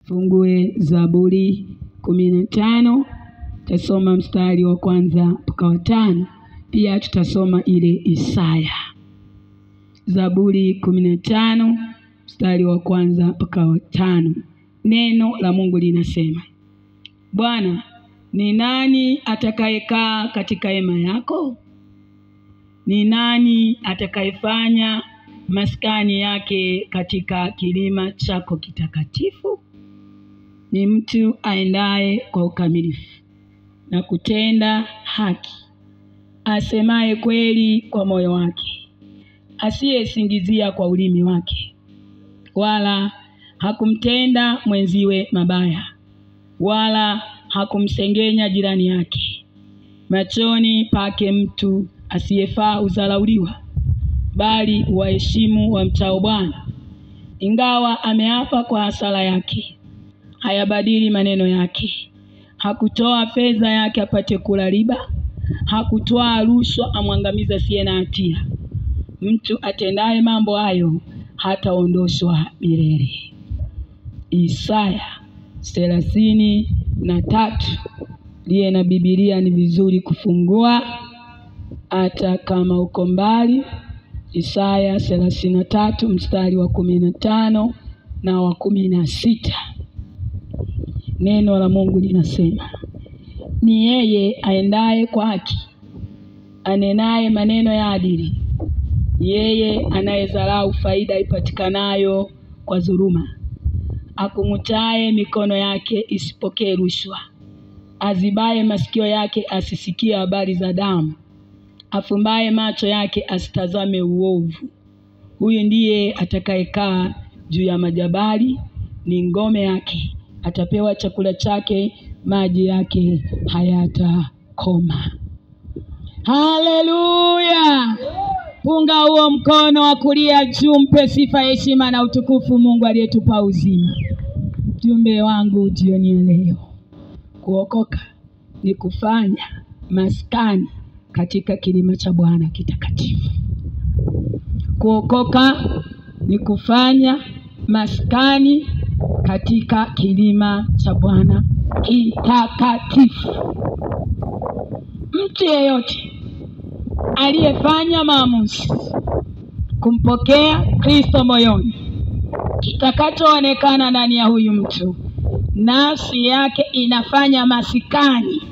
Fungue Zaburi 15, tutasoma mstari wa kwanza mpaka wa 5. Pia tutasoma ile Isaya. Zaburi 15, mstari wa kwanza mpaka wa 5. Neno la Mungu linasema: Bwana, ni nani atakayekaa katika hema yako? Ni nani atakayefanya maskani yake katika kilima chako kitakatifu? Ni mtu aendaye kwa ukamilifu na kutenda haki, asemaye kweli kwa moyo wake, asiyesingizia kwa ulimi wake, wala hakumtenda mwenziwe mabaya, wala hakumsengenya jirani yake. Machoni pake mtu asiyefaa uzalauliwa, bali waheshimu wamchao Bwana. Ingawa ameapa kwa hasara yake, hayabadili maneno yake. Hakutoa fedha yake apate kula riba, hakutoa rushwa amwangamiza asiye na hatia. Mtu atendaye mambo hayo hataondoshwa milele. Isaya 33. Liye na Biblia ni vizuri kufungua hata kama uko mbali. Isaya 33 mstari wa 15 na wa 16. Neno la Mungu linasema: Ni yeye aendaye kwa haki, anenaye maneno ya adili, yeye anayedharau faida ipatikanayo kwa dhuluma, akumutaye mikono yake isipokee rushwa, azibaye masikio yake asisikie habari za damu, afumbaye macho yake asitazame uovu. Huyu ndiye atakayekaa juu ya majabali, ni ngome yake. Atapewa chakula chake, maji yake hayatakoma. Haleluya! Punga huo mkono wa kulia juu, mpe sifa, heshima na utukufu Mungu aliyetupa uzima. Jumbe wangu jioni leo: kuokoka ni kufanya maskani katika kilima cha Bwana kitakatifu. Kuokoka ni kufanya maskani katika kilima cha Bwana kitakatifu. Mtu yeyote aliyefanya maamuzi kumpokea Kristo moyoni, kitakachoonekana ndani ya huyu mtu, nafsi yake inafanya maskani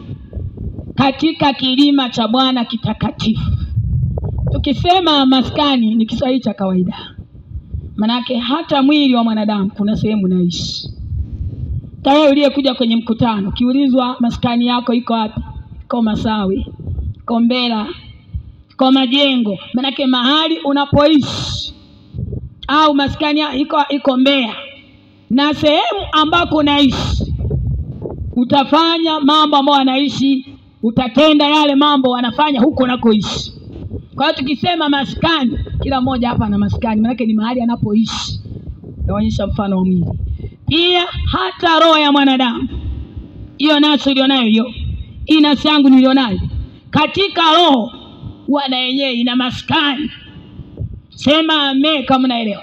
katika kilima cha Bwana kitakatifu. Tukisema maskani ni Kiswahili cha kawaida. Manake hata mwili wa mwanadamu kuna sehemu naishi. Tawe uliyekuja kwenye mkutano, kiulizwa maskani yako iko wapi? Iko Masawi, iko Mbela, iko Majengo. Manake mahali unapoishi au maskani iko Mbeya. Na sehemu ambako unaishi utafanya mambo ambayo wanaishi, utatenda yale mambo wanafanya huko unakoishi. Kwa hiyo tukisema maskani, kila mmoja hapa ana maskani, maana ni mahali anapoishi. Naonyesha mfano wa mwili. Pia hata roho ya mwanadamu, hiyo nafsi ulionayo, hiyo nafsi yangu nilionayo, katika roho wana yenyewe ina maskani. Sema amen kama unaelewa.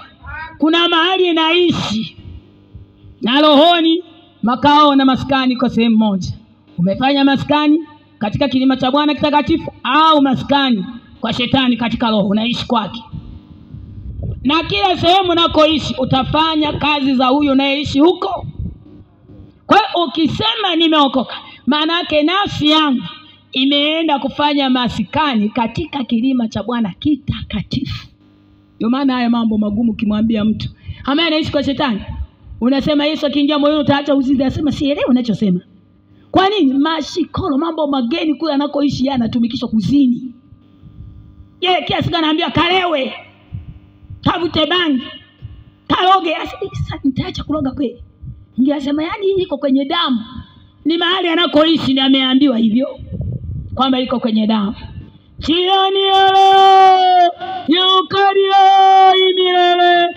Kuna mahali inaishi, na rohoni makao na maskani kwa sehemu moja. Umefanya maskani katika kilima cha Bwana kitakatifu, au maskani kwa shetani katika roho, unaishi kwake. Na kila sehemu unakoishi utafanya kazi za huyo unayeishi huko. Kwa hiyo ukisema nimeokoka, maana yake nafsi yangu imeenda kufanya maskani katika kilima cha Bwana kitakatifu. Ndio maana haya mambo magumu kimwambia mtu ambaye anaishi kwa shetani, unasema Yesu akiingia moyoni utaacha uzinzi, anasema sielewi unachosema. Kwa nini? Mashikoro, mambo mageni kule anakoishi yeye anatumikishwa kuzini. Yeye kiasi gani anaambia kalewe, kavute bangi, karoge. Sasa nitaacha kuroga kweli? Ningesema yani iko kwenye damu. Ni mahali anakoishi ni ameambiwa hivyo kwamba iko kwenye damu. Jioni leo yukaria imilele,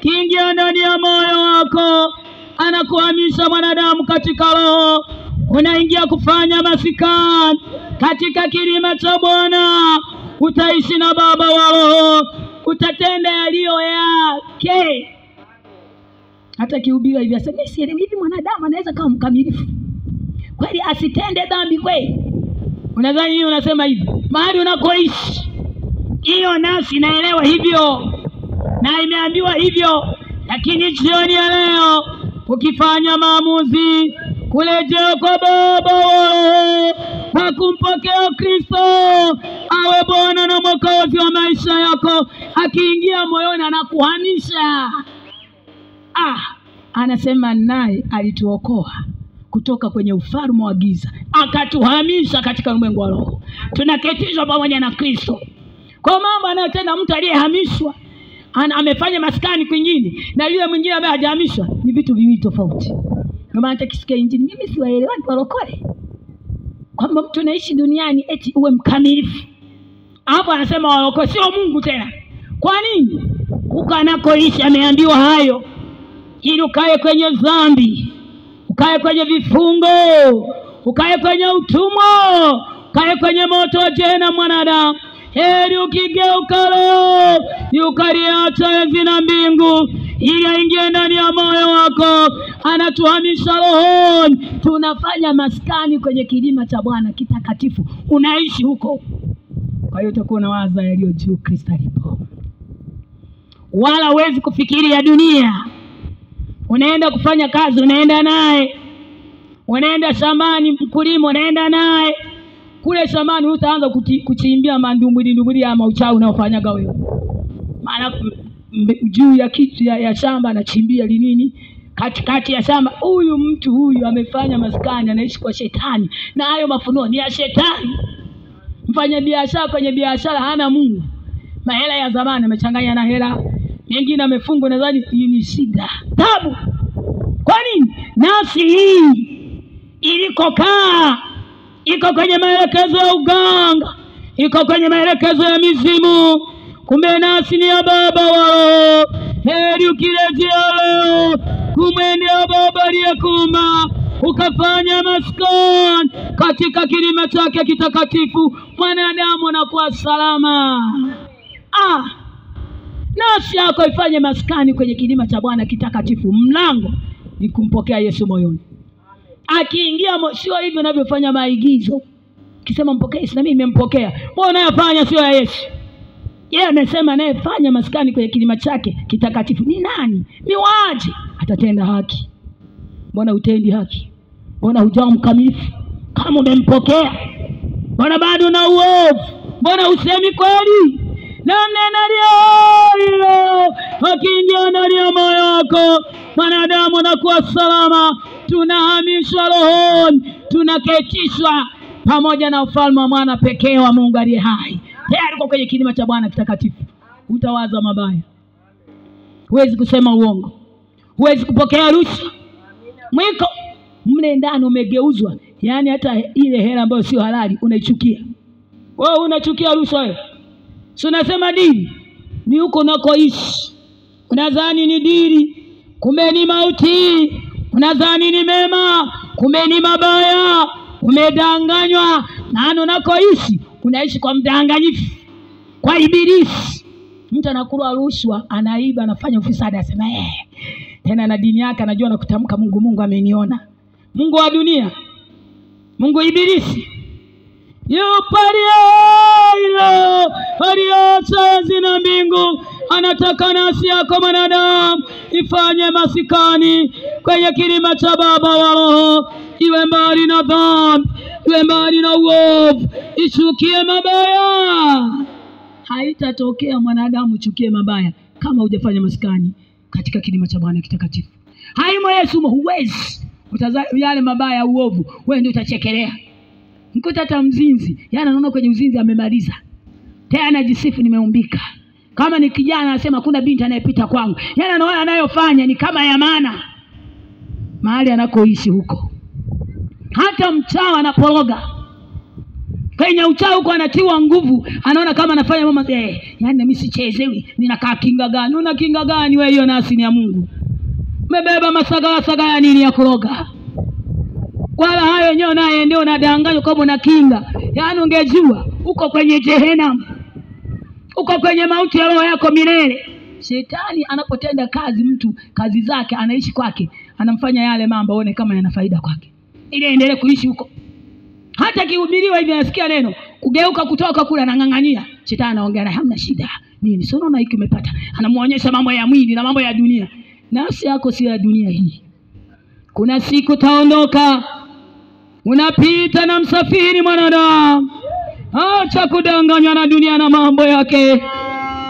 kiingia ndani ya moyo wako, anakuhamisha mwanadamu katika roho. Unaingia kufanya maskani katika kilima cha Bwana. Utaishi na Baba wa roho, utatenda yaliyo yake. Hata kihubiri hivi asema sielewi hivi mwanadamu anaweza kama mkamilifu kweli asitende dhambi kweli? Unadhani yeye unasema hivi mahali unakoishi hiyo nafsi inaelewa hivyo na imeambiwa hivyo, lakini jioni ya leo ukifanya maamuzi kurejea kwa Baba kwa kumpokea Kristo awe Bwana na Mwokozi wa maisha yako, akiingia moyoni anakuhamisha. Anasema naye alituokoa kutoka kwenye ufalme wa giza akatuhamisha katika ulimwengu wa roho. Tunaketishwa pamoja na Kristo. Kwa mambo anayotenda mtu aliyehamishwa amefanya maskani kwingine na yule mwingine ambaye hajahamishwa ni vitu viwili tofauti. Ndio maana tukisikia injili mimi siwaelewa ni walokole. Kwamba mtu anaishi duniani eti uwe mkamilifu. Hapo anasema walokole sio Mungu tena. Kwa nini? Ukanakoishi ameambiwa hayo. Ili ukae kwenye dhambi, ukae kwenye vifungo, ukae kwenye utumwa, ukae kwenye moto wa jehanamu mwanadamu. Heri ukigeuka leo, ukaliacha enzi na mbingu, ili aingie ndani ya moyo wako, anatuhamisha rohoni. Tunafanya maskani kwenye kilima cha Bwana kitakatifu, unaishi huko. Kwa hiyo utakuwa unawaza yaliyo juu Kristo alipo. Wala huwezi kufikiria dunia. Unaenda kufanya kazi unaenda naye, unaenda shambani mkulima unaenda naye. Kule shambani utaanza kuchimbia mandumbuli ama uchawi unaofanyaga wewe. Maana juu ya kitu ya shamba anachimbia linini katikati ya shamba. Huyu mtu huyu amefanya maskani, anaishi kwa shetani, na hayo mafunuo ni ya shetani. Mfanya biashara kwenye biashara hana Mungu. Mahela ya zamani amechanganya na hela mengine amefungwa, nadhani ni shida tabu. Kwa nini? Nafsi hii ilikokaa iko kwenye maelekezo ya uganga, iko kwenye maelekezo ya mizimu. Kumbe nafsi ni ya Baba wao. Heri ukirejea leo kumwendea Baba aliyekuumba, ukafanya maskani katika kilima chake kitakatifu, mwanadamu anakuwa salama. Nafsi yako ifanye maskani kwenye kilima cha Bwana kitakatifu. Mlango ni kumpokea Yesu moyoni. Akiingia sio hivyo unavyofanya maigizo. Kisema mpokea Yesu na mimi nimempokea. Mbona unayafanya sio ya Yesu? Yeye amesema naye fanya maskani kwenye kilima chake kitakatifu. Ni nani? Ni waje atatenda haki. Mbona utendi haki? Mbona hujao mkamilifu? Kama umempokea, mbona bado una uovu? Mbona usemi kweli? Na neno hilo akiingia ndani ya moyo wako, mwanadamu anakuwa salama. Tunahamishwa rohoni, tunaketishwa pamoja na ufalme wa mwana pekee wa Mungu aliye hai. Tayari uko kwenye kilima cha Bwana kitakatifu. Utawaza mabaya, huwezi kusema uongo, huwezi kupokea rushwa. Mwiko mle ndani umegeuzwa, yani hata ile hela ambayo sio halali unaichukia. Wewe unachukia rushwa wewe? Si unasema dini ni huko unakoishi. Unadhani ni dini, kumbe ni mauti. Unadhani ni mema, kumbe ni mabaya. Umedanganywa. Na unakoishi unaishi kwa mdanganyifu, kwa ibilisi. Mtu anakula rushwa, anaiba, anafanya ufisadi, asema tena na dini yake anajua na kutamka Mungu ameniona. Mungu wa dunia, Mungu ibilisi. Aliacha enzi na mbingu, anataka nafsi yako mwanadamu ifanye masikani kwenye kilima cha Baba wa roho. Iwe mbali na dhambi, iwe mbali na uovu, ichukie mabaya. Haitatokea mwanadamu chukie mabaya kama hujafanya masikani katika kilima cha Bwana kitakatifu. Haimo Yesu, huwezi utazaa yale mabaya uovu, wewe ndio utachekelea. Mkuta hata mzinzi, yana anaona kwenye uzinzi amemaliza. Tena anajisifu nimeumbika. Kama ni kijana anasema kuna binti anayepita kwangu. Yana anaona anayofanya ni kama ya maana. Mahali anakoishi huko. Hata mchawi anaporoga. Kwenye uchawi huko anatiwa nguvu, anaona kama anafanya mama yani na mimi sichezewi, ninakaa kinga gani? Una kinga gani wewe? Hiyo nasi ni ya Mungu. Umebeba masaga ya nini ya kuroga? Wala hayo yenyewe naye ndio unadanganywa kama una kinga. Yaani ungejua uko kwenye jehanamu, uko kwenye mauti ya roho yako milele. Shetani anapotenda kazi, mtu kazi zake anaishi kwake, anamfanya yale mambo aone kama yana faida kwake, ili aendelee kuishi huko. Hata kihubiriwa hivi anasikia neno, kugeuka kutoka kula na ngangania, Shetani anaongea naye, hamna shida. Nini? Sio unaona hiki umepata? Anamuonyesha mambo ya mwili na mambo ya dunia. Nafsi yako si ya dunia hii. Kuna siku taondoka. Unapita na msafiri mwanadamu. Acha kudanganywa na dunia na mambo yake.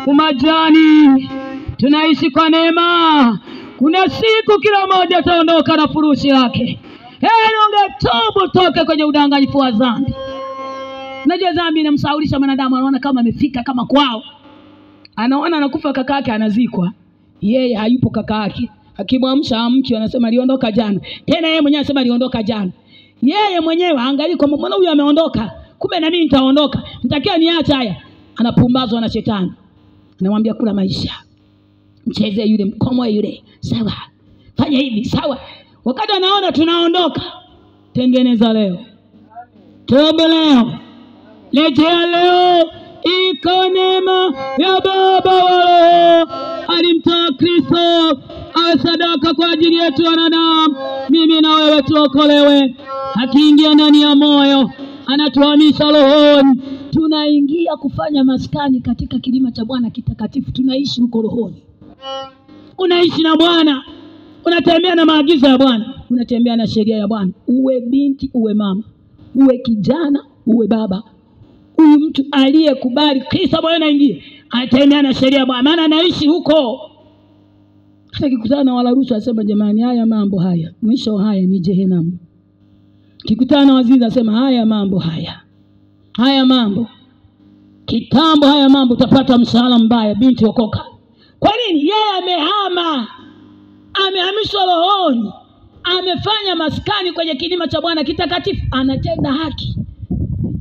Umajani. Tunaishi kwa neema. Kuna siku kila mmoja taondoka na furushi lake. Ungetobu toke kwenye udanganyifu wa dhambi. Unajua dhambi inamsaulisha mwanadamu, anaona kama amefika kama kwao. Anaona anakufa kaka yake anazikwa. Yeye hayupo kaka yake. Akimwamsha amki anasema aliondoka jana. Tena yeye mwenyewe anasema aliondoka jana. Yeye mwenyewe angalia kwa mbona huyu ameondoka. Kumbe na mimi nitaondoka. Mtakia niacha haya. Anapumbazwa na Shetani. Anamwambia kula maisha. Mcheze yule, mkomoe yule. Sawa. Fanya hivi, sawa. Wakati anaona tunaondoka, tengeneza leo. Toba leo. Lejea leo. Iko neema ya Baba wa Roho. Alimtoa Kristo awe sadaka kwa ajili yetu wanadamu. Mimi na wewe tuokolewe. Akiingia ndani ya moyo, anatuhamisha rohoni. Tunaingia kufanya maskani katika kilima cha Bwana kitakatifu. Tunaishi huko rohoni. Unaishi na Bwana. Unatembea na maagizo ya Bwana. Unatembea na sheria ya Bwana. Uwe binti, uwe mama, uwe kijana, uwe baba. Huyu mtu aliyekubali Kristo Bwana anaingia, anatembea na sheria ya Bwana, maana anaishi huko. Hata kikutana na walarushwa asema jamani, haya mambo haya, mwisho haya ni Jehenamu. Kikutana na wazizi asema haya mambo haya mambo kitambo, haya mambo utapata mshahara mbaya, binti okoka. Kwa nini? Yeye amehama, amehamishwa rohoni, amefanya maskani kwenye kilima cha Bwana kitakatifu. Anatenda haki,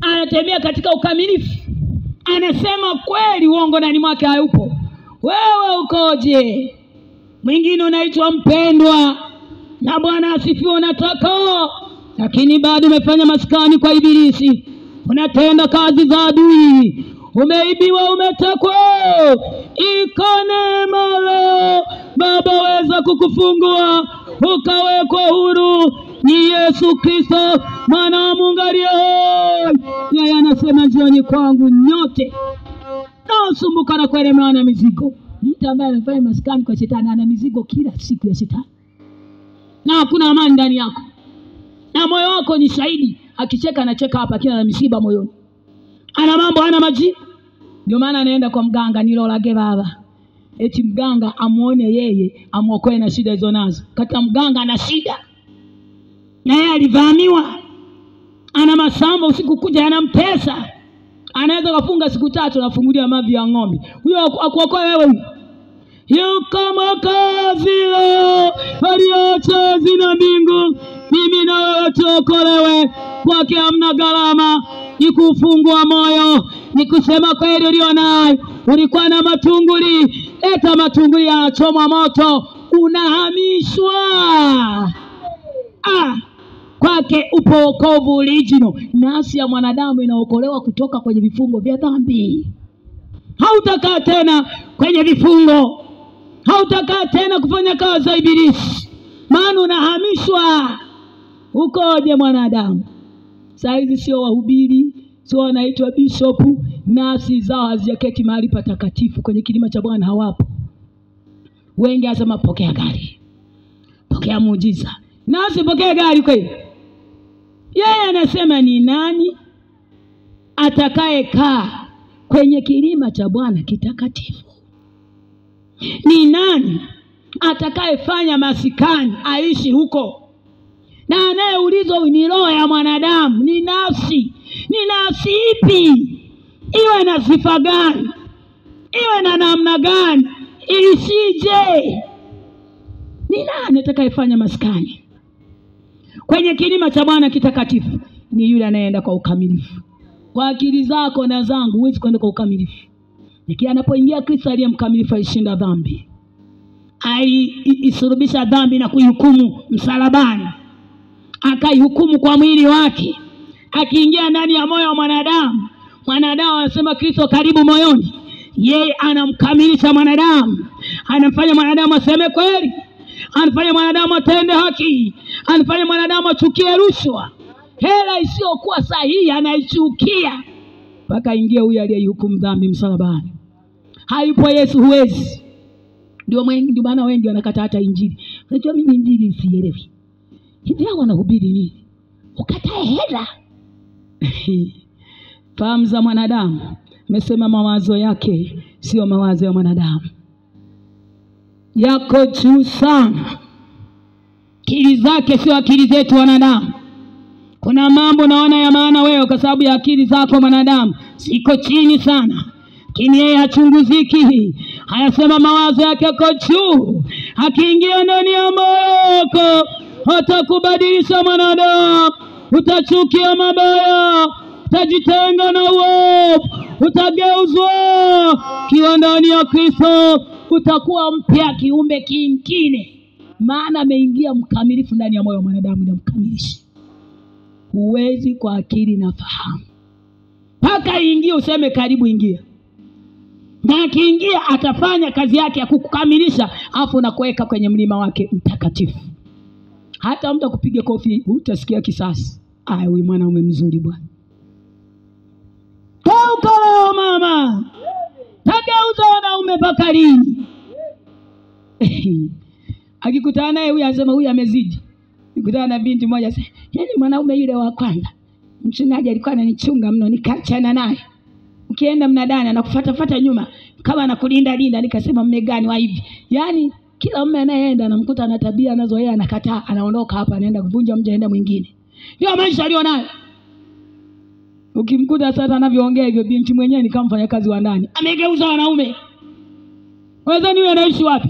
anatembea katika ukamilifu, anasema kweli, uongo ndani mwake hayupo. Wewe ukoje? Mwingine unaitwa mpendwa na Bwana asifiwe, unataka, lakini bado umefanya maskani kwa ibilisi. Unatenda kazi za adui, umeibiwa, umetekwa. Iko neema leo, Baba weza kukufungua ukawekwa huru. Ni Yesu Kristo mwana wa Mungu aliye hai. Yeye anasema jioni kwangu nyote naosumbuka na kuelemewa na mizigo. Mtu ambaye anafanya maskani kwa Shetani ana mizigo kila siku ya Shetani, na hakuna amani ndani yako, na moyo wako ni shahidi. Akicheka anacheka hapa, kila na misiba moyoni, ana mambo, ana maji. Ndio maana anaenda kwa mganga, nilolage baba, eti mganga amuone yeye, amuokoe na shida hizo nazo. Kata mganga ana shida, na yeye alivamiwa, ana masamba usiku kuja anamtesa. Anaweza kufunga siku 3 nafungulia mavi ya ng'ombe. Huyo akuokoe wewe huyo? Yuko Mwokozi leo aliacha zina mbingu. Mimi na wewe tuokolewe. Kwake hamna gharama. Ni kufungua moyo, ni kusema kweli ulio nayo. Ulikuwa na matunguli, eta matunguli yanachomwa moto, unahamishwa. Kwake upo wokovu original. Nafsi ya mwanadamu inaokolewa kutoka kwenye vifungo vya dhambi. Hautakaa tena kwenye vifungo. Hautakaa tena kufanya kazi za ibilisi, maana unahamishwa. Ukoje mwanadamu? Saizi sio wahubiri, sio wanaitwa bishopu, nafsi zao hazijaketi mahali patakatifu kwenye kilima cha Bwana, hawapo. Wengi asema pokea gari, pokea muujiza. Nasi pokea gari kweli? Yeye anasema ni nani atakaye kaa kwenye kilima cha Bwana kitakatifu? Ni nani atakaye fanya masikani aishi huko? Na anayeulizwa ni roho ya mwanadamu, ni nafsi. Ni nafsi ipi? Iwe na sifa gani? Iwe na namna gani? Isije. Ni nani atakayefanya maskani kwenye kilima cha Bwana kitakatifu? Ni yule anayeenda kwa ukamilifu. Kwa akili zako na zangu huwezi kwenda kwa ukamilifu. Lakini anapoingia Kristo aliye mkamilifu, alishinda dhambi, aliisulubisha dhambi na kuihukumu msalabani, akaihukumu kwa mwili wake. Akiingia ndani ya moyo wa mwanadamu, mwanadamu anasema Kristo karibu moyoni. Yeye anamkamilisha mwanadamu, anafanya mwanadamu aseme kweli, anafanya mwanadamu atende haki, anafanya mwanadamu achukie rushwa. Hela isiyokuwa sahihi anaichukia, mpaka ingie huyu aliyehukumu dhambi msalabani. Hayupo Yesu huwezi. Ndio maana wengi wanakata hata injili. Unajua mimi injili sielewi. Hivi hao wanahubiri nini? Ukatae hela. Fahamu za mwanadamu, amesema mawazo yake sio mawazo ya mwanadamu. Yako juu sana. Akili zake sio akili zetu wanadamu. Kuna mambo naona ya maana wewe kwa sababu ya akili zako mwanadamu siko chini sana. Lakini yeye hachunguziki. Hayasema mawazo yake yako juu. Akiingia ndani ya moyo wako, hatakubadilisha mwanadamu. Utachukia mabaya, utajitenga na uovu, utageuzwa. Kiwa ndani ya Kristo utakuwa mpya, kiumbe kingine. Maana ameingia mkamilifu ndani ya moyo wa mwanadamu na mkamilishi. Huwezi kwa akili na fahamu. Paka ingie useme karibu ingia. Na akiingia atafanya kazi yake ya kukukamilisha, afu na kuweka kwenye mlima wake mtakatifu. Hata mtu kupiga kofi utasikia kisasi. Huyu mwanaume mzuri bwana. Kauka mama. Tagauza wanaume mpaka lini? Akikutana naye huyu anasema huyu amezidi. Nikutana na binti moja sasa, yaani mwanaume yule wa kwanza mchungaji alikuwa ananichunga mno, nikaachana naye. Ukienda mnadani anakufuata nyuma kama anakulinda linda. Nikasema mme gani wa hivi? Yaani kila mume anayeenda anamkuta ana tabia anazo yeye, anakataa, anaondoka hapa anaenda kuvunja mji aenda mwingine. Ndio maisha alionayo. Ukimkuta sasa anavyoongea hivyo, binti mwenyewe ni kama mfanyakazi wa ndani. Amegeuza wanaume. Wewe ni anaishi wapi?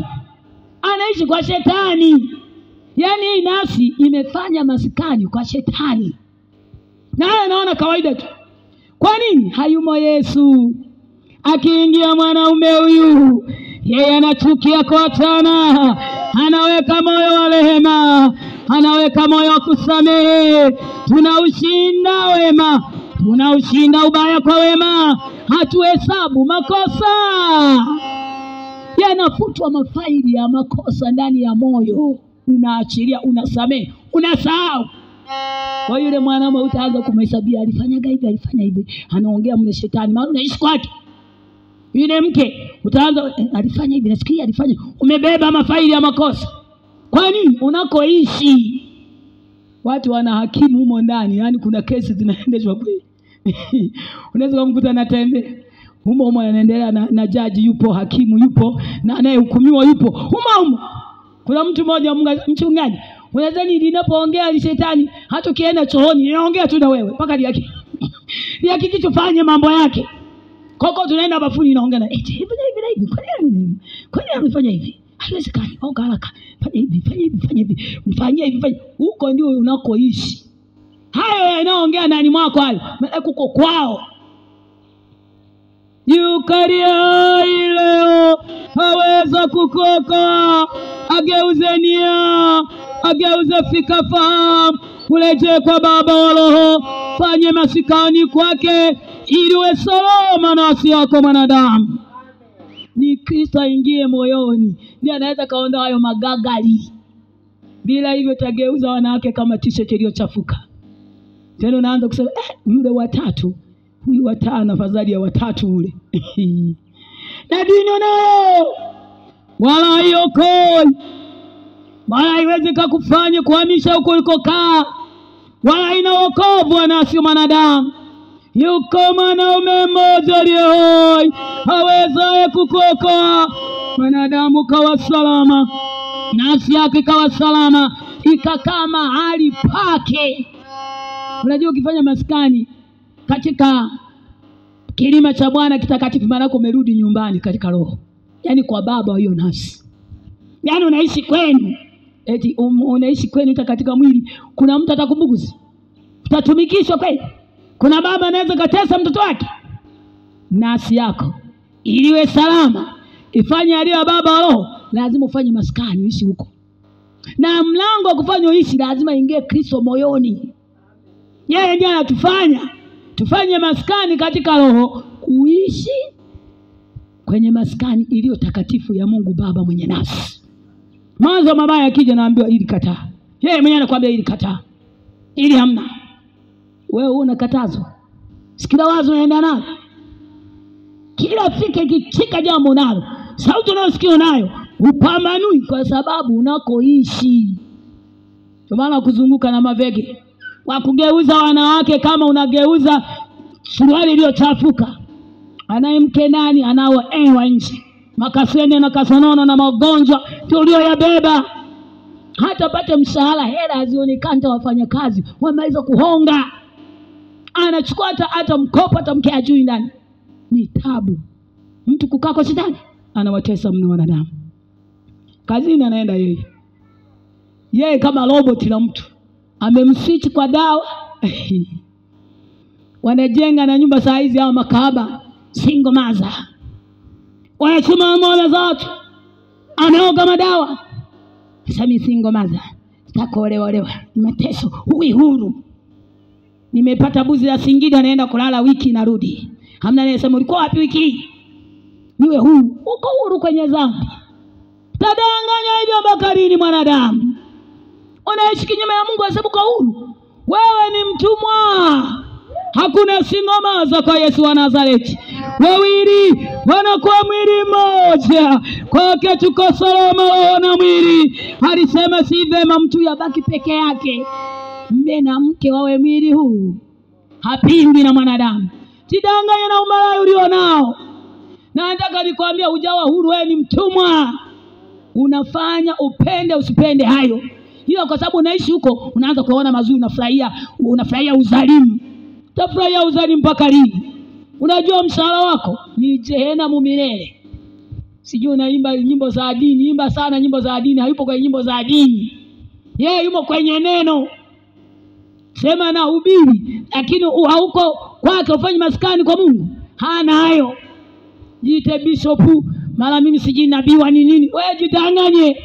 Anaishi kwa shetani. Yaani hii nafsi imefanya masikani kwa shetani. Na haya naona kawaida tu. Kwa nini? Hayumo Yesu. Akiingia mwanaume huyu, yeye anachukia kuachana. Anaweka moyo wa rehema, anaweka moyo wa kusamehe. Tunaushinda wema, tunaushinda ubaya kwa wema. Hatuhesabu makosa. Yanafutwa mafaili ya makosa ndani ya moyo. Unaachilia, unasamehe, unasahau. Kwa yule mwanaume utaanza kumhesabia, alifanya hivi, anaongea mle shetani, maana unaishi kwake. Yule mke utaanza alifanya hivi, nasikia alifanya. Umebeba mafaili ya makosa. Kwa nini? Unakoishi. Watu wana hakimu humo ndani, yani kuna kesi zinaendeshwa kweli. Unaweza kumkuta na tembe humo anaendelea na jaji yupo, hakimu yupo, na anayehukumiwa yupo. Humo kuna mtu mmoja mchungaji, unadhani linapoongea ni shetani, hata ukienda chooni inaongea tu na wewe mpaka tufanye mambo yake. Koko tunaenda bafuni inaongea na hivi. Kwa nini amefanya hivi? Haiwezekani. Oga haraka. Fanya hivi. Mfanyie hivi. Huko ndio unakoishi. Hayo yanaongea ndani mwako hayo. Kuko kwao. Yukaria leo haweza kukoka. Ageuze nia, ageuze fika fahamu, uleje kwa Baba wa roho. Fanye masikani kwake ili uwe salama nafsi yako mwanadamu. Ni Kristo ingie moyoni, ndiye anaweza kaondoa hayo magagali. Bila hivyo tageuza wanawake kama t-shirt iliyochafuka. Tena unaanza kusema yule watatu, huyu watano afadhali ya watatu ule. Na dini nayo wala hayokoi, wala haiwezi kukufanya kuhamisha huko ulikokaa, wala ina wokovu anasi mwanadamu. Yuko mwanaume mmoja aliye hoi, hawezaye kukuokoa. Mwanadamu kawa salama, nafsi yake kawa salama, ikakaa mahali pake. Unajua ukifanya maskani katika kilima cha Bwana kitakatifu, maana umerudi nyumbani katika roho. Yaani kwa Baba hiyo nafsi. Yaani unaishi kwenu. Eti unaishi kwenu katika mwili. Kuna mtu atakubuguzi. Utatumikishwa kweli. Kuna baba anaweza katesa mtoto wake. Nafsi yako iliwe salama, ifanye aliyo baba wa roho, lazima ufanye maskani uishi huko. Na mlango wa kufanya uishi lazima ingie Kristo moyoni. Yeye ndiye anatufanya tufanye maskani katika roho, kuishi kwenye maskani iliyo takatifu ya Mungu Baba mwenye nafsi. Mawazo mabaya yakija naambiwa ili kataa. Yeye mwenyewe anakuambia ili kataa. Ili hamna. Wewe unakatazwa. Sikila wazo unaenda nalo. Kila fikra ikichika jambo nalo, sauti unayosikia nayo upambanui kwa sababu unakoishi. Kwa maana kuzunguka na mavege wa kugeuza wanawake kama unageuza suruali iliyochafuka. Anayemke nani anaoewa nje. Makasene na kasonono na magonjwa tulioyabeba. Hata pate mshahara, hela hazionekani, wafanya kazi wameweza kuhonga. Anachukua hata mkopo, hata mke ajui ndani. Ni tabu. Mtu kukaa kwa shetani anawatesa mno wanadamu. Kazini anaenda yeye. Yeye kama robot la mtu. Amemswitch kwa dawa. Wanajenga na nyumba saa hizi hao makahaba single mother. Wanachuma moyo za watu. Anaoga madawa. Sasa mimi single mother. Sitakolewa. Ni mateso. Hui huru. Nimepata buzi la Singida, naenda kulala wiki narudi. Hamna anayesema ulikuwa wapi wiki hii? Niwe huru. Uko huru kwenye dhambi. Tadanganya hivyo bakarini mwanadamu. Unaishi kinyume ya Mungu asabu kwa huru. Wewe ni mtumwa. Hakuna singomaza kwa Yesu wa Nazareti. Wawili wanakuwa mwili mmoja. Kwake tuko salama wana mwili. Alisema si vema mtu yabaki peke yake. Mme na mke wawe mwili huu. Hapingwi na mwanadamu. Tidanganya na umalaya ulionao. Na nataka nikwambia hujawa huru, wewe ni mtumwa. Unafanya upende usipende hayo. Hiyo kwa sababu unaishi huko unaanza kuona mazuri, unafurahia uzalimu. Utafurahia uzalimu mpaka lini? Unajua mshahara wako ni jehanamu milele. Sijui unaimba nyimbo za dini, imba sana nyimbo za dini, hayupo kwenye nyimbo za dini. Yeye yumo kwenye neno. Sema na ubiri, lakini hauko kwake ufanye maskani kwa Mungu. Hana hayo. Jiite bishopu, mara mimi sijui nabii wa nini. Wewe jidanganye.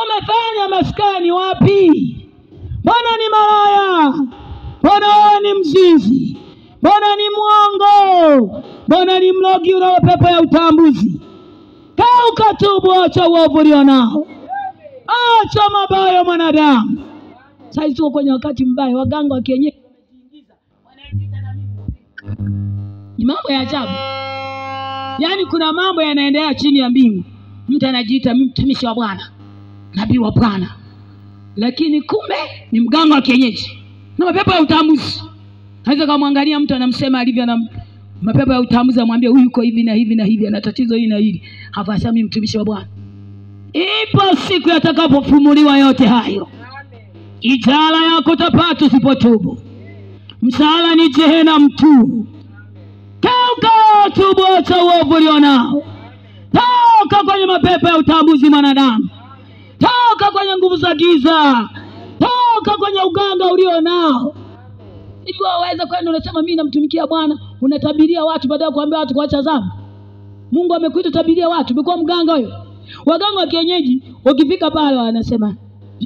Umefanya maskani wapi? Mbona ni malaya? Mbona ni mzinzi? Mbona ni mwongo? Mbona ni mlogi una pepo ya utambuzi? Kaa ukatubu, acha uovu ulionao. Acha mabaya mwanadamu. Sasa tuko kwenye wakati mbaya, waganga wa kienyeji wamejiingiza, wanaingiza na mimi. Ni mambo ya ajabu. Yaani kuna mambo yanaendelea chini ya mbingu. Mtu anajiita mtumishi wa Bwana, nabii wa Bwana, lakini kumbe ni mganga wa kienyeji na mapepo ya utambuzi. Haweza kumwangalia mtu anamsema alivyo na mapepo ya utambuzi, amwambie huyu yuko hivi na hivi na hivi, ana tatizo hili na hili. Hafasha mimi mtumishi wa Bwana. Ipo siku yatakapofumuliwa yote hayo. Ijara yako utapata usipotubu. Mshahara ni jehanamu tu. Toka tubu, acha uovu ulionao. Toka kwenye mapepo ya utambuzi mwanadamu. Toka kwenye nguvu za giza. Toka kwenye uganga ulionao. Hivi waweza kwenda unasema mimi namtumikia Bwana, unatabiria watu baada ya kuambia watu kuacha dhambi. Mungu amekuita tabiria watu, umekuwa mganga wewe. Waganga wa kienyeji ukifika pale wanasema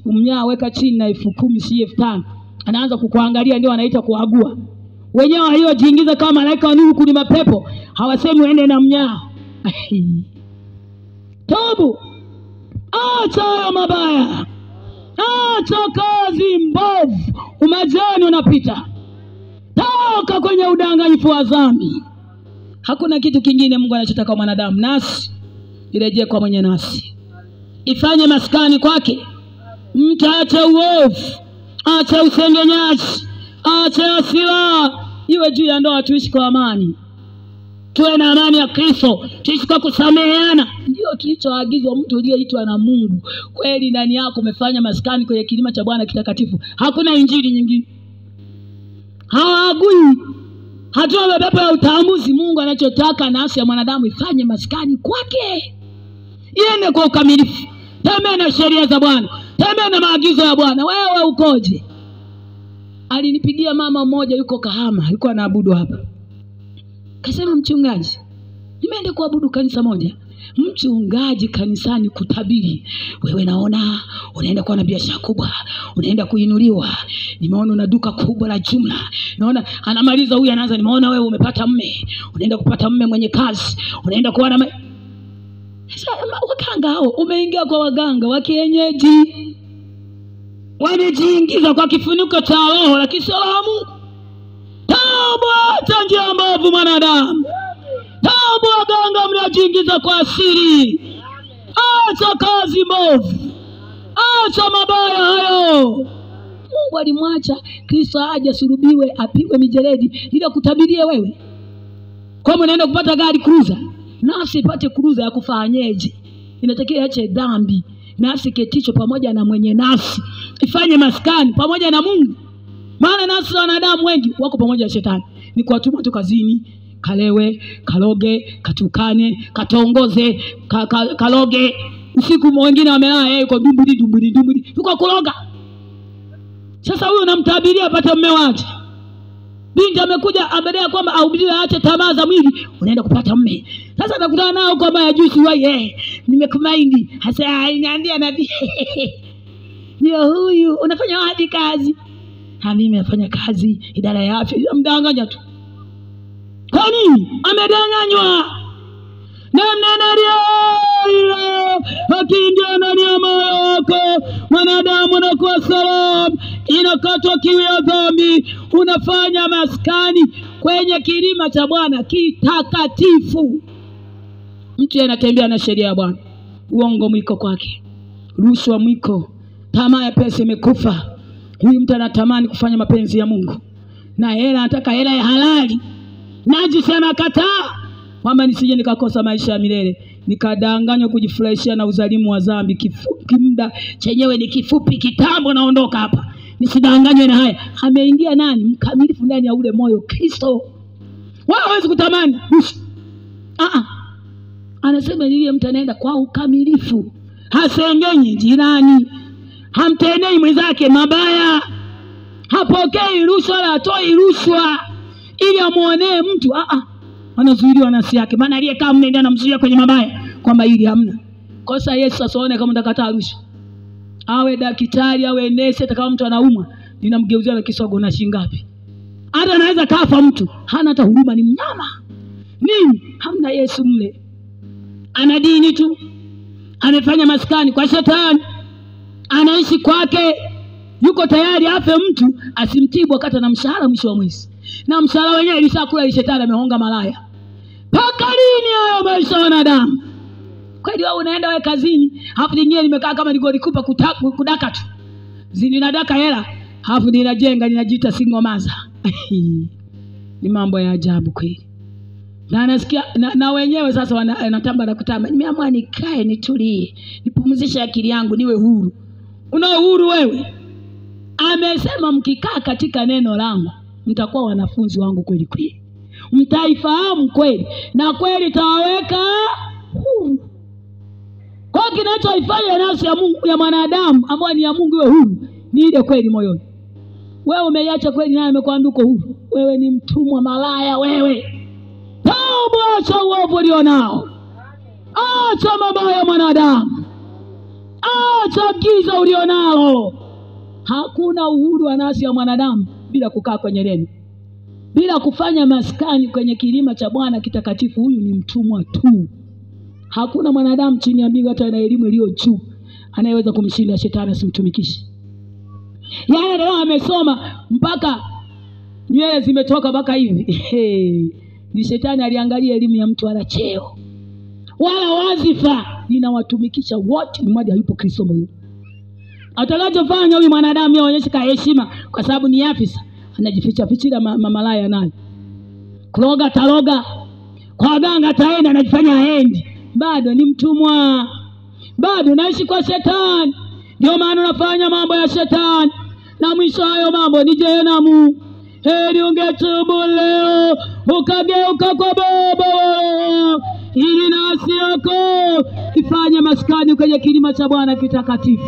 mnyaa weka chini na 10,000 si 5,000. Anaanza kukuangalia, ndio anaita kuagua. Wenyewe waliojiingiza kama malaika wa Mungu ni mapepo, hawasemi uende na mnyaa. Tobu. Acha hayo mabaya. Acha kazi mbovu. Umajani unapita. Toka kwenye udanganyifu wa dhambi. Hakuna kitu kingine Mungu anachotaka mwanadamu. Nasi irejee kwa mwenye nasi. Ifanye maskani kwake. Mtaacha uovu. Acha usengenyaji. Acha hasira. Iwe juu ya ndoa, tuishi kwa amani. Tuwe na amani ya Kristo. Tuishi kwa kusameheana. Ndio tulichoagizwa mtu aliyeitwa na Mungu. Kweli ndani yako umefanya maskani kwenye kilima cha Bwana kitakatifu. Hakuna injili nyingine. Hawagui. Hatuna mapepo ya utambuzi. Mungu anachotaka nafsi ya mwanadamu ifanye maskani kwake. Iende kwa ukamilifu. Tembea na sheria za Bwana. Tembea na maagizo ya Bwana. Wewe ukoje? Alinipigia mama mmoja yuko Kahama, yuko anaabudu hapa. Kasema mchungaji, nimeenda kuabudu kanisa moja. mchungaji kanisani kutabiri, wewe naona unaenda kuwa na biashara kubwa, unaenda kuinuliwa, nimeona una duka kubwa la jumla, naona anamaliza huyu anaanza, nimeona wewe umepata mme, unaenda kupata mme mwenye kazi, unaenda kuwa na sasa waganga hao, umeingia kwa waganga wa kienyeji, wamejiingiza kwa kifuniko cha roho la Kiislamu. Tabu hata njia mbovu mwanadamu, tabu waganga mnajiingiza kwa siri. Acha kazi mbovu, acha mabaya hayo. Mungu alimwacha Kristo aje asulubiwe, apigwe mijeledi ili kutabirie wewe. Kama unaenda kupata gari cruiser, nafsi ipate cruiser ya kufanyeje? Inatakiwa ache dhambi, nafsi keticho pamoja na mwenye nafsi, ifanye maskani pamoja na Mungu. Maana nafsi za wanadamu wengi wako pamoja na shetani. Ni kuwatuma tu kazini, kalewe, kaloge, katukane, katongoze, kaloge. Usiku mwingine wamelala yeye yuko dumbudi, yuko kuloga. Sasa huyu unamtabiria apate mume wake. Binti amekuja abadea kwamba ahubiri aache tamaa za mwili, unaenda kupata mume. Sasa atakutana nao kwamba ya juice wewe, nimekumaindi. Hasa inaniambia nabii. Ndio huyu, unafanya wapi kazi? Mimi nafanya kazi idara ya afya. Mdanganya tu. Kwa nini? Amedanganywa. Na mnanaria akiingia ndani ya moyo wako, mwanadamu anakuwa salama, inakatwa kiu ya dhambi, unafanya maskani kwenye kilima cha Bwana kitakatifu. Mtu anatembea na sheria ya Bwana, uongo mwiko kwake, rushwa mwiko, tamaa ya pesa imekufa. Huyu mtu anatamani kufanya mapenzi ya Mungu, na hela, anataka hela ya halali. Najisema kataa kwamba nisije nikakosa maisha ya milele, nikadanganywa kujifurahishia na uzalimu wa dhambi. Kimda chenyewe ni kifupi, kitambo naondoka hapa. Nisidanganywe na haya. Ameingia nani? Mkamilifu ndani ya ule moyo, Kristo. Wewe huwezi kutamani. Anasema yule mtu anaenda kwa ukamilifu, hasengenyi jirani, hamtenei mwenzake mabaya, hapokei rushwa wala atoi rushwa ili amuonee mtu. Anazuiliwa nafsi yake. Maana aliyekaa mnenda anamzuia kwenye mabaya kwamba hili hamna. Kosa Yesu asione kama ndakataa rushwa. Awe daktari, awe nesi, hata kama mtu anaumwa, ninamgeuzia na kisogo na shingapi. Hata anaweza kafa mtu, hana hata huruma, ni mnyama. Nini? Hamna Yesu mle. Ana dini tu. Amefanya maskani kwa shetani. Anaishi kwake. Yuko tayari afe mtu asimtibu akata na mshahara mwisho wa mwezi. Na mshahara wenyewe ilishakula ile shetani amehonga malaya. Paka lini hayo maisha wanadamu? Kweli wewe unaenda wewe kazini, hapo nyingine nimekaa kama nigoli kupa kudaka tu. Ninadaka hela, hapo ninajenga, ninajiita singomaza. Ni mambo ya ajabu kweli. Na nasikia na wenyewe sasa wanatamba na kutamba. Nimeamua nikae nitulie, nipumzishe akili yangu niwe huru. Una uhuru wewe? Amesema mkikaa katika neno langu mtakuwa wanafunzi wangu kweli kweli. Mtaifahamu kweli na kweli tawaweka huru. Kwa kinachoifanya nafsi ya Mungu ya mwanadamu ambayo ni ya Mungu iwe huru ni ile kweli moyoni. Wewe umeiacha kweli, naye amekwambia uko huru. Wewe ni mtumwa malaya wewe. Taubu, acha uovu ulionao. Acha mabaya ya mwanadamu. Acha giza ulionalo. Hakuna uhuru wa nafsi ya mwanadamu bila kukaa kwenye neno, bila kufanya maskani kwenye kilima cha Bwana kitakatifu. Huyu ni mtumwa tu. Hakuna mwanadamu chini ya mbingu hata na elimu iliyo juu anayeweza kumshinda shetani asimtumikishe. Yeye leo amesoma mpaka nywele zimetoka mpaka hivi. Ni shetani aliangalia elimu ya mtu wala cheo wala wazifa. Ninawatumikisha wote ni mmoja, yupo Kristo moyo. Atakachofanya huyu mwanadamu yaonyeshe ka heshima kwa sababu ni afisa, anajificha fichira mamalaya nani. Kuroga taroga, kwa ganga taenda anajifanya haendi. Bado ni mtumwa. Bado naishi kwa shetani. Ndio maana unafanya mambo ya shetani. Na mwisho hayo mambo ni jehanamu. Heri ungetubu leo, ukageuka kwa Baba, ili nafsi yako ifanye maskani kwenye kilima cha Bwana kitakatifu.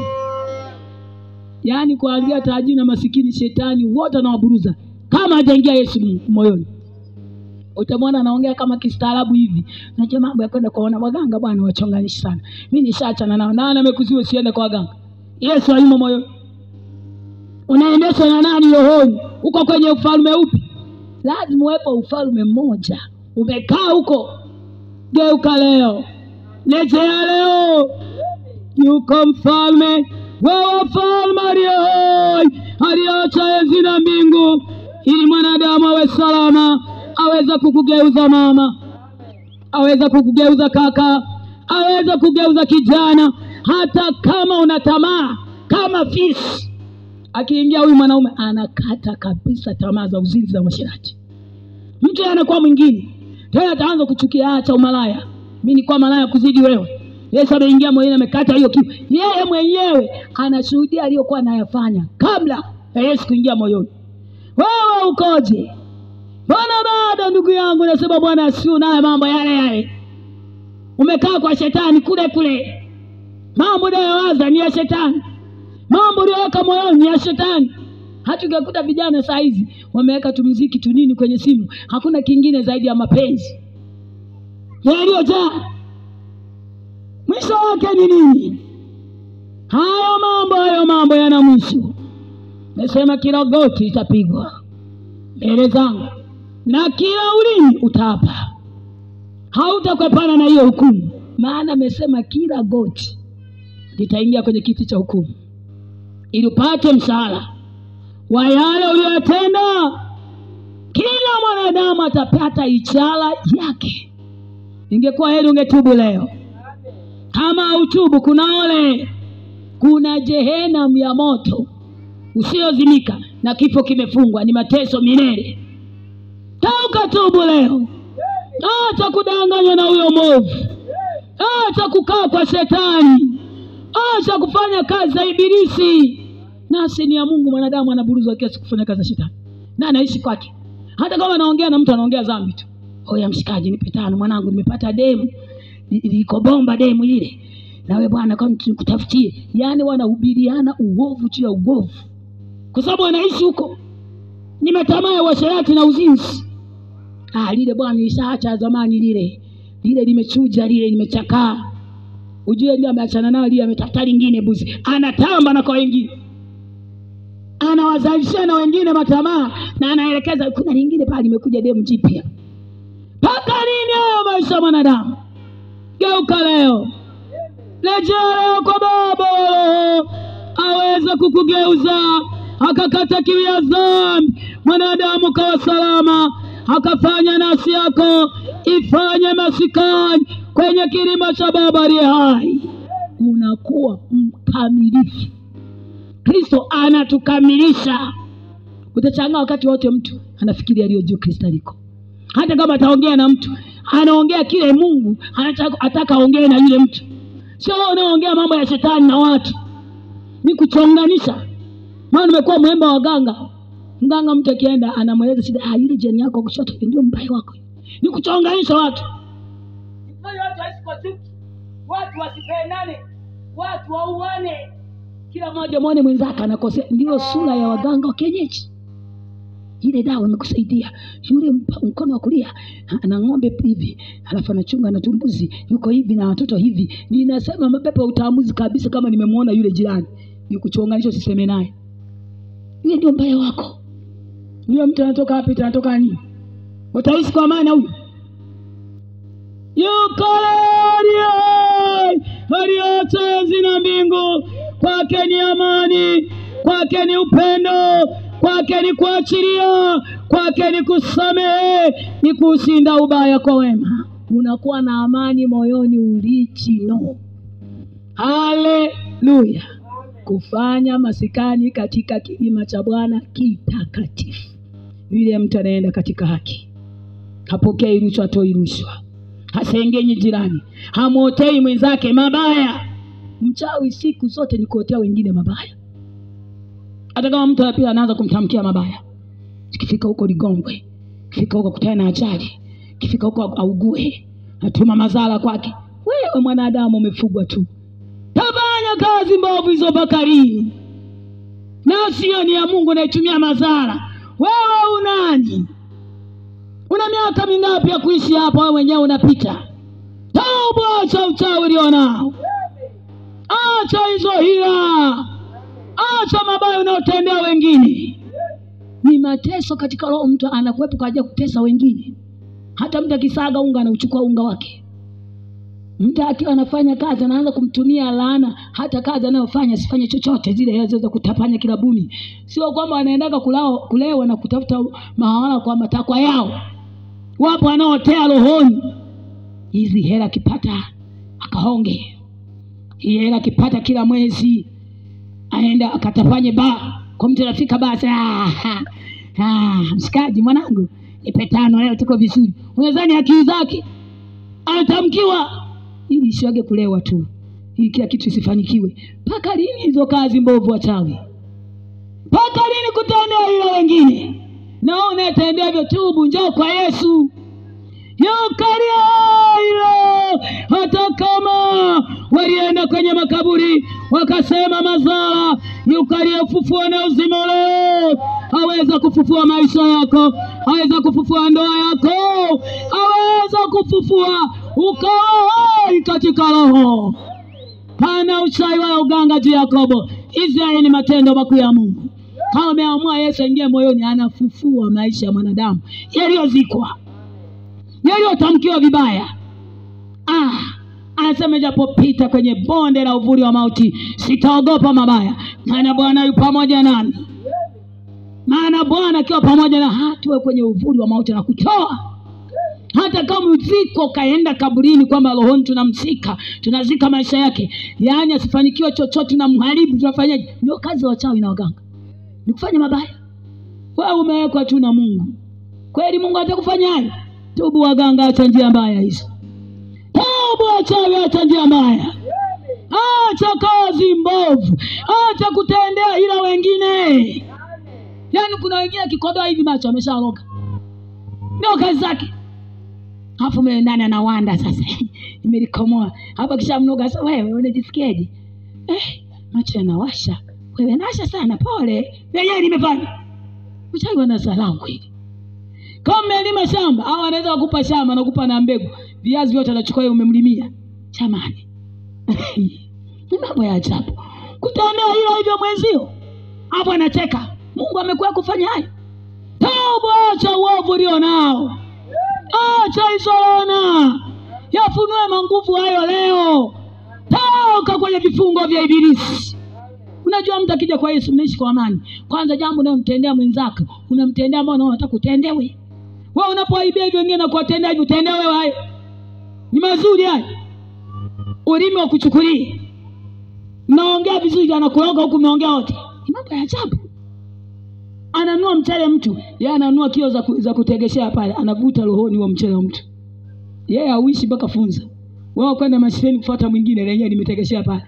Yaani kuanzia tajiri na masikini, shetani wote anawaburuza kama hajaingia Yesu moyoni. Utamwona anaongea kama kistaarabu hivi. Unajua mambo ya kwenda kuona waganga bwana wachonganishi sana. Mimi nishaachana nao. Nani amekuzuia usiende kwa waganga? Yesu hayumo moyo. Unaendeshwa na nani rohoni? Uko kwenye ufalme upi? Lazima uwepo ufalme mmoja. Umekaa huko. Geuka leo. Rejea leo. Yuko mfalme wa wafalme aliacha enzi na mbingu ili mwanadamu awe salama. Aweza kukugeuza mama, aweza kukugeuza kaka, aweza kugeuza kijana. Hata kama una tamaa kama fisi, akiingia huyu mwanaume anakata kabisa tamaa za uzinzi za uasherati. Mtu anakuwa mwingine tena, ataanza kuchukia, acha umalaya, mimi ni kwa malaya kuzidi wewe. Yesu ameingia moyoni, amekata hiyo kitu. Yeye mwenyewe anashuhudia aliyokuwa anayafanya kabla ya Yesu kuingia moyoni. Wewe ukoje? Bwana bado ndugu yangu, nasema Bwana asiu naye mambo yale yale. Umekaa kwa shetani kule kule. Mambo unayowaza ni ya shetani. Mambo uliyoweka moyoni ni ya shetani. Hata ungekuta vijana saa hizi wameweka tu muziki tu nini kwenye simu, hakuna kingine zaidi ya mapenzi yaliyojaa. Mwisho wake ni nini? Hayo mambo yana mwisho. Nasema kila goti itapigwa mbele zangu na kila ulimi utaapa. Hautakwepana na hiyo hukumu. Maana amesema kila goti litaingia kwenye kiti cha hukumu ili upate mshahara wa yale uliyotenda. Kila mwanadamu atapata ishara yake. Ingekuwa heri ungetubu leo. Kama utubu, kuna jehanamu ya moto usiozimika na kifo kimefungwa, ni mateso milele. Toka tubu leo. Acha kudanganywa na huyo mwovu. Acha kukaa kwa shetani. Acha kufanya kazi za ibilisi. Nafsi ni ya Mungu, mwanadamu anaburuzwa kiasi kufanya kazi za shetani. Na anaishi kwake. Hata kama anaongea na mtu, anaongea dhambi tu. Oya mshikaji, nipe tano mwanangu, nimepata demu. Liko bomba demu ile. Na wewe bwana kama nikutafutie. Yaani wanahubiriana uovu juu ya uovu. Kwa sababu anaishi huko. Nimetamaa uasherati na uzinzi. Lile bwana nilishaacha zamani lile. Lile limechuja, lile limechakaa. Ujue ndio ameachana nao, lile ametafuta lingine buzi. Anatamba na kwa wengine. Anawazalisha na wengine matamaa na anaelekeza kuna lingine pale limekuja demu jipya. Paka nini hayo maisha mwanadamu? Geuka leo. Rejea leo kwa Baba. Aweza kukugeuza, akakata kiu ya dhambi, mwanadamu kawa salama, akafanya nafsi yako ifanye masikani kwenye kilima cha Baba aliye hai. Unakuwa mkamilifu. Kristo anatukamilisha. Utachangaa wakati wote mtu anafikiri aliyo juu Kristo aliko. Hata kama ataongea na mtu, anaongea kile Mungu anataka aongee na yule mtu. Sio unaongea mambo ya shetani na watu. Ni kuchonganisha. Maana nimekuwa mwemba wa ganga. Mganga mtu akienda anamweleza shida, yule jeni yako kushoto ndio mbaya wako. Ni kuchonganisha watu. Watu waishi kwa chuki. Watu wasipendane. Watu wauane. Kila mmoja muone mwenzake anakosea. Ndio sura ya waganga wa kienyeji. Ile dawa imekusaidia. Yule mkono wa kulia ana ng'ombe hivi, alafu anachunga na tumbuzi, yuko hivi na watoto hivi. Ninasema mapepo ya utaamuzi kabisa kama nimemuona yule jirani. Ni kuchonganisha, usiseme naye. Yule ndio mbaya wako. Yule mtu anatoka wapi, anatoka nini? Utaishi kwa maana huyu. Yuko aliacha enzi na mbingu. Kwake ni amani, kwake ni upendo, kwake ni kuachilia, kwake ni kusamehe, ni kushinda ubaya kwa wema. Unakuwa na amani moyoni ulichino. Haleluya. Kufanya masikani katika kilima cha Bwana kitakatifu. Yule mtu anaenda katika haki. Hapokei rushwa, atoi rushwa. Hasengenyi jirani. Hamotei mwenzake mabaya. Mchawi siku zote ni kuotea wengine mabaya. Hata kama mtu pia anaanza kumtamkia mabaya. Kifika huko ligongwe. Kifika huko kutana na ajali. Kifika huko augue. Atuma madhara kwake. Wewe mwanadamu umefugwa tu. Tabanya kazi mbovu hizo bakarini. Na sio ni ya Mungu, naitumia madhara. Wewe unani? Una miaka mingapi ya kuishi hapa wewe mwenyewe unapita? Toba, acha uchawi ulionao. Acha hizo hila. Acha mabaya unaotendea wengine. Ni mateso katika roho, mtu anakuepo kwa ajili ya kutesa wengine. Hata mtu akisaga unga anauchukua unga wake. Mtu akiwa anafanya kazi anaanza kumtumia laana, hata kazi anayofanya sifanye chochote, zile hela za kutapanya kilabuni. Sio kwamba anaendaga kulewa na kutafuta mahawala kwa matakwa yao. Wapo wanaotea rohoni. Hizi hela kipata akahonge. Hii hela kipata kila mwezi aenda akatapanye ba. Kwa mtu anafika basi mshikaji mwanangu nipe 5 leo tuko vizuri. Unadhani akili zake anatamkiwa ili isiwage kulewa tu, ili kila kitu isifanikiwe. Paka lini hizo kazi mbovu wachawi? Paka lini kutendea hilo wengine? Na unatendea hivyo, tubu, njoo kwa Yesu. Yukaria hilo. Hata kama walienda kwenye makaburi wakasema mazala, yukaria ufufua na uzima leo. Haweza kufufua maisha yako, haweza kufufua ndoa yako, haweza kufufua ukawa katika roho. Pana uchawi wa uganga juu Yakobo. Israeli ni matendo makuu ya Mungu. Kama ameamua Yesu aingie moyoni, anafufua maisha ya mwanadamu yaliyozikwa, yaliyotamkiwa vibaya. Anasema japopita kwenye bonde la uvuli wa mauti, sitaogopa mabaya, maana Bwana yu pamoja nami. Maana Bwana akiwa pamoja na hatuwe kwenye uvuli wa mauti na kutoa. Hata kama uziko kaenda kaburini kwamba rohoni tunamzika, tunazika maisha yake, yaani asifanikiwe chochote, tunamharibu, tunafanyaje? Ndio kazi ya wachawi na waganga, ni kufanya mabaya. Wewe umewekwa tu na Mungu. Kweli Mungu atakufanyaje? Tubu waganga, acha njia mbaya hizo. Tubu wachawi, acha njia mbaya. Acha kazi mbovu. Acha kutendea ila wengine. Yaani kuna wengine akikodoa hivi macho amesharoga. Ndio kazi zake. Hapo mimi ndani anawanda sasa. Imelikomoa. Hapa kisha mnoga sasa, wewe unajisikiaje? Macho yanawasha. Wewe nasha sana, pole. Yeye nimefanya. Uchawi wanasalau kweli. Kama elima shamba, au anaweza kukupa shamba na kukupa na mbegu. Viazi vyote anachukua yeye umemlimia. Chamani. Ni mambo ya ajabu. Kutendea hilo hivyo mwenzio. Hapo anacheka. Mungu amekuwa kufanya hayo. Toba, acha uovu ulio nao. Acha isolona. Yafunue manguvu hayo leo. Toka kwenye vifungo vya ibilisi. Unajua mtu akija kwa Yesu mnaishi kwa amani. Kwanza jambo unamtendea mwenzako, unamtendea ambao unataka kutendewe. Wewe unapoaibia hivyo wengine na kuwatendea hivyo, utendewe wewe hayo. Ni mazuri hayo. Ulimi wa kuchukulia. Mnaongea vizuri, anakuroga huku mnaongea wote. Ni mambo ya ajabu. Ananua mchele mtu, yeye ananua kio za kutegeshea pale, anavuta rohoni wa mchele wa mtu. Yeye hauishi mpaka funza. Wao kwenda mashireni kufuata mwingine, lenyewe limetegeshea pale.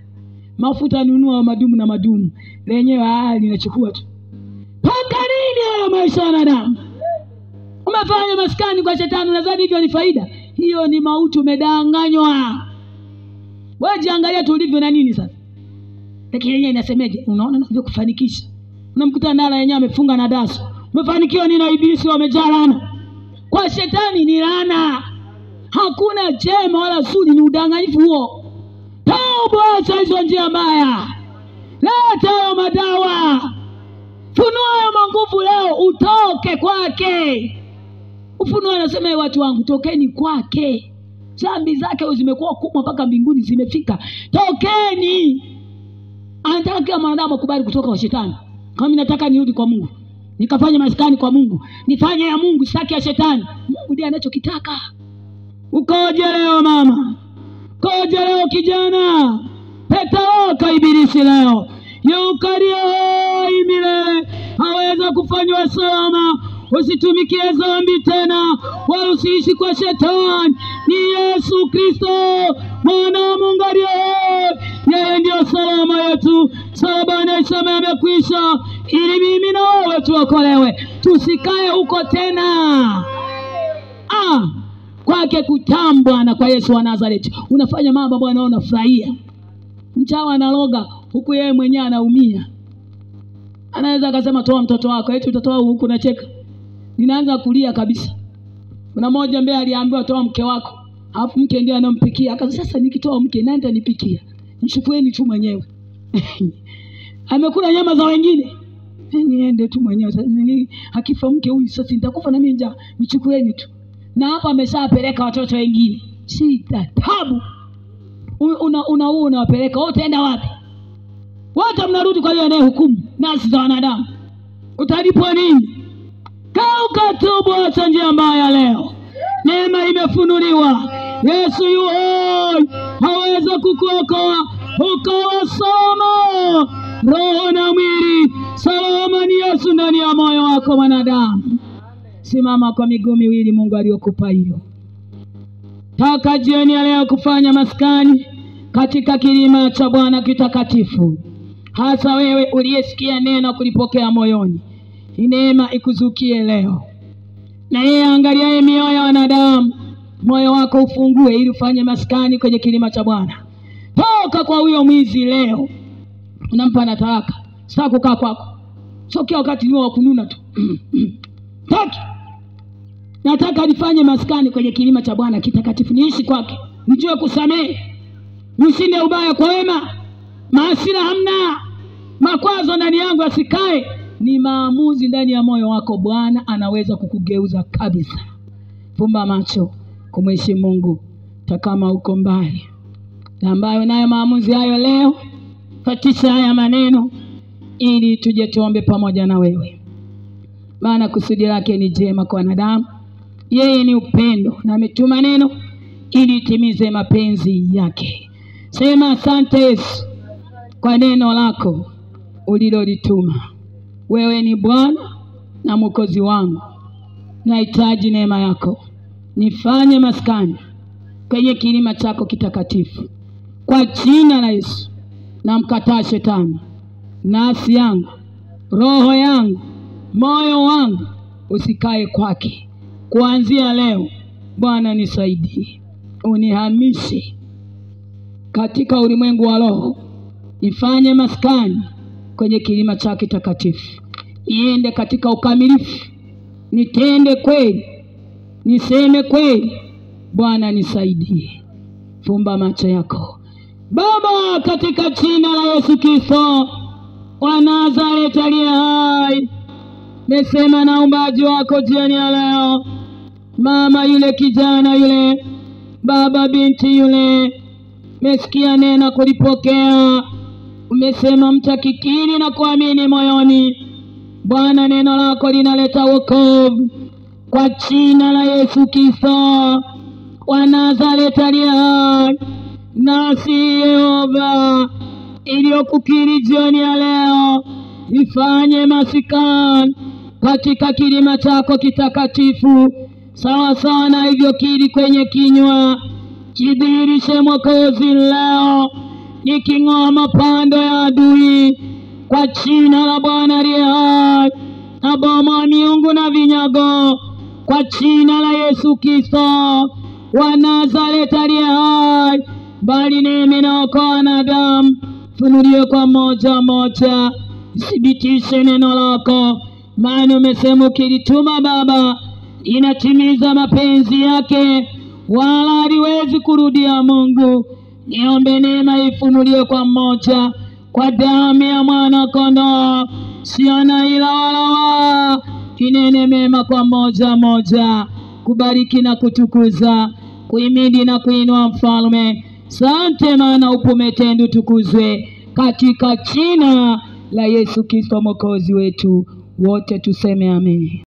Mafuta anunua madumu na madumu, lenyewe linachukua tu. Paka nini hayo maisha ya wanadamu? Umefanya maskani kwa shetani, unadhani hivyo ni faida? Hiyo ni mauti, umedanganywa. Wewe jiangalia tu ulivyo na nini sasa. Lakini yenyewe inasemeje? Unaona navyo kufanikisha. Unamkuta ndala yenyewe amefunga na daso. Umefanikiwa nini na ibilisi wamejaa laana? Kwa shetani ni laana. Hakuna jema wala zuri, ni udanganyifu huo. Toba, acha hizo njia mbaya. Leta hayo madawa. Funua hayo manguvu leo, utoke kwake. Ufunua anasema watu wangu, tokeni kwake. Dhambi zake zimekuwa kubwa mpaka mbinguni zimefika. Tokeni. Anataka kila mwanadamu akubali kutoka kwa shetani. Kama mimi nataka nirudi kwa Mungu, nikafanye maskani kwa Mungu, nifanye ya Mungu, sitaki ya shetani. Mungu ndiye anachokitaka. Ukoje leo mama? Ukoje leo kijana? Peta ibilisi leo. Yukaria milele. Haweza kufanywa salama. Usitumikie dhambi tena, wala usiishi kwa shetani. Ni Yesu Kristo mwana wa Mungu aliye hai. Yeye ndio salama yetu. Salabani alisema amekwisha, ili mimi na wewe tuokolewe, tusikae huko tena. Kwake kutambwa na kwa Yesu wa Nazareti. Unafanya mambo ambayo unaona furahia. Mchawa analoga huku yeye mwenyewe anaumia. Anaweza akasema toa mtoto wako, eti mtoto wako huku nacheka. Ninaanza kulia kabisa. Kuna mmoja ambaye aliambiwa toa mke wako, alafu mke ndiye anampikia. Akasema sasa nikitoa mke nani atanipikia? Nichukueni tu mwenyewe. Amekula nyama za wengine. Niende tu mwenyewe. Akifa mke huyu sasa nitakufa na mimi njaa. Nichukueni tu. Na hapa ameshapeleka watoto wengine. Shida, tabu. Unawapeleka wote enda wapi? Wote mnarudi kwa yeye anayehukumu nafsi za wanadamu. Utalipwa nini? Ukatubu, acha njia mbaya leo. Neema imefunuliwa. Yesu yu hai, haweza kukuokoa ukawa salama roho na mwili. Salama ni Yesu ndani ya moyo wako mwanadamu. Simama kwa miguu miwili Mungu aliyokupa hiyo. Taka jioni ya leo kufanya maskani katika kilima cha Bwana kitakatifu. Hasa wewe uliyesikia neno kulipokea moyoni. Neema ikuzukie leo. Na yeye angaliaye mioyo ya wanadamu, moyo wako ufungue ili ufanye maskani kwenye kilima cha Bwana. Toka kwa huyo mwizi leo. Unampa na talaka. Sasa kukaa kwako. Sio kila wakati ni wa kununa tu. Taki. Nataka nifanye maskani kwenye kilima cha Bwana kitakatifu. Niishi kwake. Nijue kusamehe. Nishinde ubaya kwa wema. Maasira hamna. Makwazo ndani yangu asikae. Ni maamuzi ndani ya moyo wako. Bwana anaweza kukugeuza kabisa. Fumba macho kumheshimu Mungu takama uko mbali. Na ambayo nayo maamuzi hayo leo, fatisha haya maneno ili tuje tuombe pamoja na wewe. Maana kusudi lake ni jema kwa wanadamu. Yeye ni upendo na ametuma neno ili itimize mapenzi yake. Sema asante Yesu kwa neno lako ulilolituma. Wewe ni Bwana na Mwokozi wangu. Nahitaji neema yako. Nifanye maskani kwenye kilima chako kitakatifu. Kwa jina la Yesu namkataa shetani. Nafsi yangu, roho yangu, moyo wangu usikae kwake. Kuanzia leo Bwana nisaidie. Unihamishe katika ulimwengu wa roho. Nifanye maskani kwenye kilima chako kitakatifu. Niende katika ukamilifu. Nitende kweli. Niseme kweli. Bwana nisaidie. Fumba macho yako. Baba, katika jina la Yesu Kristo wa Nazareti aliye hai, mesema na umbaji wako jioni ya leo. Mama yule, kijana yule, baba binti yule, mesikia neno kulipokea. Umesema mtakikiri na kuamini moyoni. Bwana, neno lako linaleta wokovu. Kwa jina la Yesu Kristo wa Nazareti aliye hai, nasi Yehova iliyokukiri jioni ya leo, ifanye masikani katika kilima chako kitakatifu. Sawa sawa na hivyo kiri kwenye kinywa. Jidhihirishe Mwokozi leo, niking'oa mapando ya adui kwa jina la Bwana aliye hai. Nabomoa miungu na vinyago kwa jina la Yesu Kristo wa Nazareti aliye hai. Bali neema inaokoa wanadamu. Funulie kwa moja moja. Thibitishe neno lako. Maana umesema ukilituma Baba inatimiza mapenzi yake, wala haliwezi kurudia. Mungu, niombe neema ifunulie kwa moja, kwa damu ya mwana kondoo. Siona ila wala kinene mema kwa moja moja. Kubariki na kutukuza, kuimidi na kuinua mfalme. Sante maana upumetendo tukuzwe katika jina la Yesu Kristo Mwokozi wetu. Wote tuseme amen.